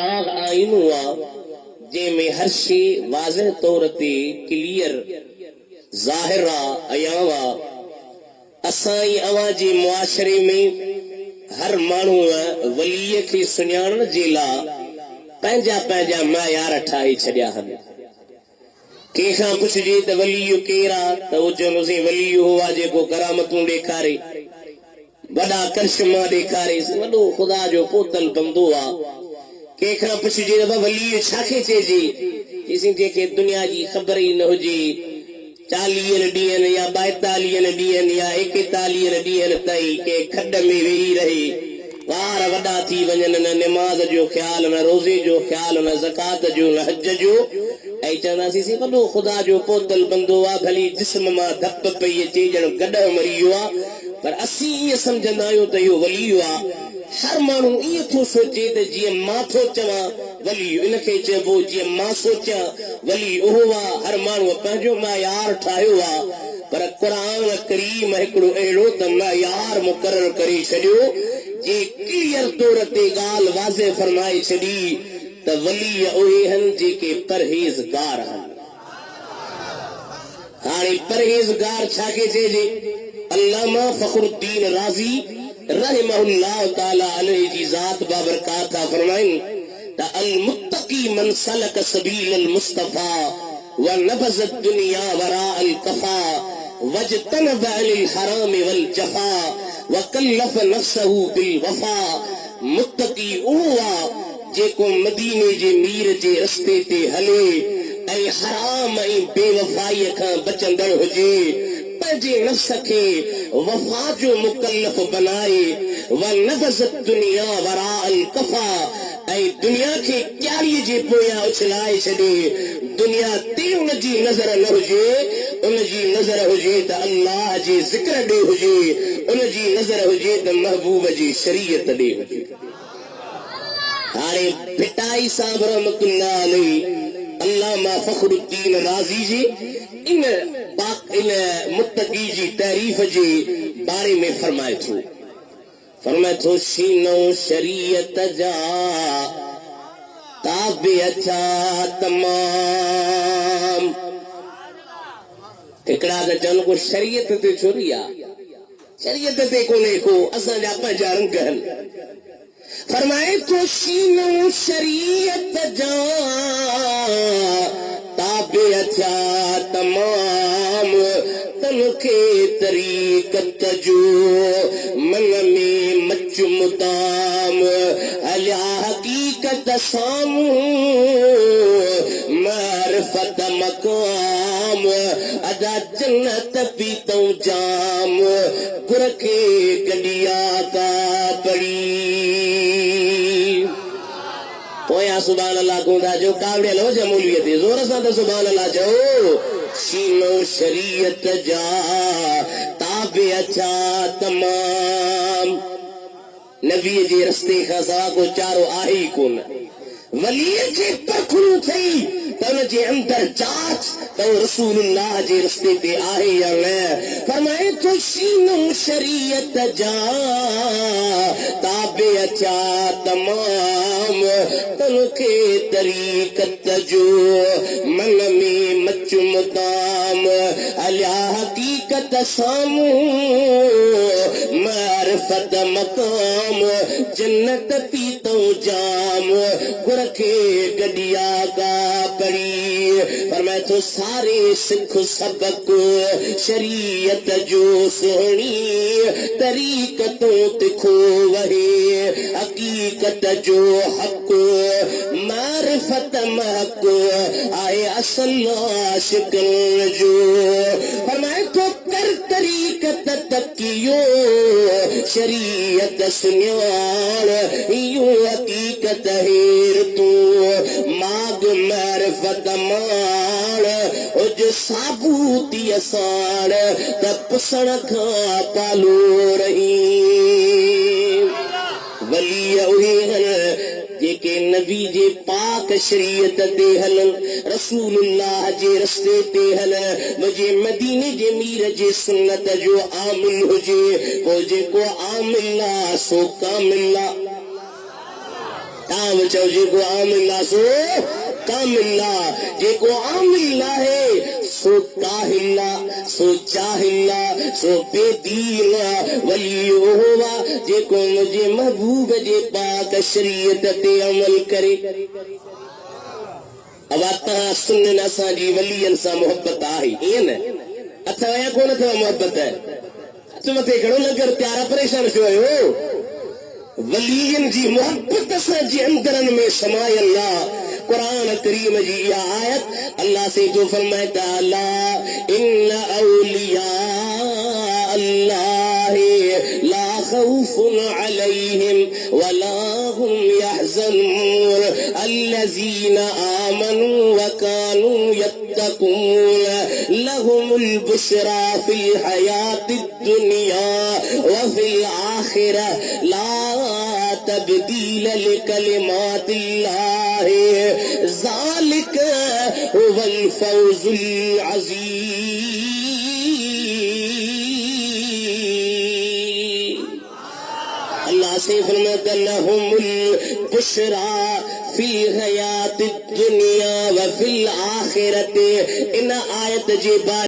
چراغ آئین ہوا جے میں ہر شے واضح طور تے کلیئر ظاہر عیاں اسائی اواں جے معاشرے میں ہر مانو ولی کے سنیان جے لا پنجا پنجا معیار ٹھائی چھڑیا ہن کیخاں پوچھجے تے ولی کیرا تے او چوندے ولی ہوا جے کو کرامتوں ڈیکھارے بڑا کرشمہ ڈیکھارے وڈو خدا جو پوتل بندو آ کیخاں پوچھجے تے ولی چھاکے چیجی کسی کے دنیا جی خبر ہی نہ ہوجی 40 ڈیئن یا 42 ڈیئن یا 41 ڈیئن تئی کے کھڈ میں وہی رہی وار وڈا تھی ونجن نہ نماز جو خیال نہ روزے جو خیال نہ زکات جو نہ حج جو اے چندا سی وڈو خدا جو پوتل بندو آ بھلی جسم ما دھپ پئی اچي جن گڈ مريو آ پر اسی یہ سمجھندا آيو ته يو ولی آ ہر مانو یہ تو سوچے تے جی ماں تو چواں ولی ان کے چبو جی ماں سوچا ولی اوہ ہر مانو پنجو معیار ٹھايو آ پر قرآن کریم ہکڑو اہڑو ته معیار مقرر کری چھڈیو جی کلیئر طور تے گال واضح فرمائے چھڈی ته ولی اوہی ہن جی کے پرہیزگار ہن ہاڑی پرہیزگار چھاکے چیجے علامہ فخر الدین رازی رحمہ اللہ تعالی علیہ کی ذات بابرکات فرمائیں تا المتقی من سلک سبیل المصطفیٰ ونبذ الدنیا وراء الکفا واجتنب عن الحرام والجفا وکلف نفسہ بالوفا متقی اوہ جے کو مدینے جے میر جے رستے تے ہلے اے حرام اے بے وفائی کھاں بچندڑ ہوجے پنجے نفس کے وفا جو مکلف بنائے ونبذ الدنیا وراء الکفا اے دنیا کے کیاری جے پویا اچھلائے چھڑے دنیا تے ان جی نظر نہ ہوجے ان جی نظر ہوجے تا اللہ جی ذکر دے ہوجے ان جی نظر ہوجے تا محبوب جی شریعت دے ہوجے ہارے بھٹائی صاحب رحمت اللہ علیہ علامہ فخر الدین رازی جی ان متقی جی تعریف جی بارے میں فرمائے تھو شینو شریعت جا تابع اچھا تمام اکڑا دا جن کو شریعت تے چھوڑیا شریعت تے کونے کو اساں جا پنجا رنگ ہن فرمائے تو شینو شریعت جا تابع اچھا تمام تن کے طریقت جو من میں مچ مدام علی حقیقت سامو معرفت مقام ادا جنت پیتوں جام گر کے گڈیا کا پڑی پویا سبحان اللہ گوندا جو کاوڑے لو جمولیت زور سان تے سبحان اللہ جو شینو شریعت جا تابع اچھا تمام نبی جی رستے کا سوا کو چارو آہی کون ولی جی پرکھنو تھی تو جی اندر جاچ تو رسول اللہ جی رستے تے آہے یا نہ فرمائے تو شینو شریعت جا تابع اچھا تمام تن کے طریقت جو من میں مچ مدام علی حقیقت سامو معرفت مقام جنت پیتوں جام گر کے گڈیا کا پڑی فرمائے تو سارے سکھ سبق شریعت جو سونی طریقتوں تکھو وہی حقیقت جو حق معرفت محق آئے اصل عاشقن جو فرمائے تو کر طریقت تکیو شریعت سنیان یوں حقیقت ہیر تو ماگ معرفت مان اج ثابوتی اسان تب سڑکھا پالو رہی ولی اوہی ہن جے نبی جے پاک شریعت تے ہلن رسول اللہ جے رستے تے ہلن مجھے مدینے جے میر جے سنت جو عامل ہو جے وہ جے کو عامل لا سو کامل لا عام چو جی کو عام اللہ سو کام اللہ، جے کو عام اللہ ہے سو کاہ اللہ، سو چاہ اللہ، سو بے دین ولی ہوا جے کو مجھے محبوب جے پاک شریعت تے عمل کرے۔ اب آتا سنن اساں جی ولیین سا محبت آہی این اتھا یا کون اتھا محبت ہے تو متے کھڑو لگر پیارا پریشان شوئے ہو ولیین جی محبت اساں جی اندرن میں سمائے اللہ۔ قرآن کریم جی یہ آیت اللہ سے جو فرماتا اللہ ان اولیاء اللہ لا خوف علیہم ولا هم يحزنون الذين آمنوا وكانوا يتقون لهم البشرى في الحياة الدنيا وفي الآخرة لا تبديل لكلمات الله ذلك هو الفوز العظيم۔ اللہ سے فرماتا لهم البشرى فی الحیات الدنیا وفی الآخرت۔ ان آیت جی بات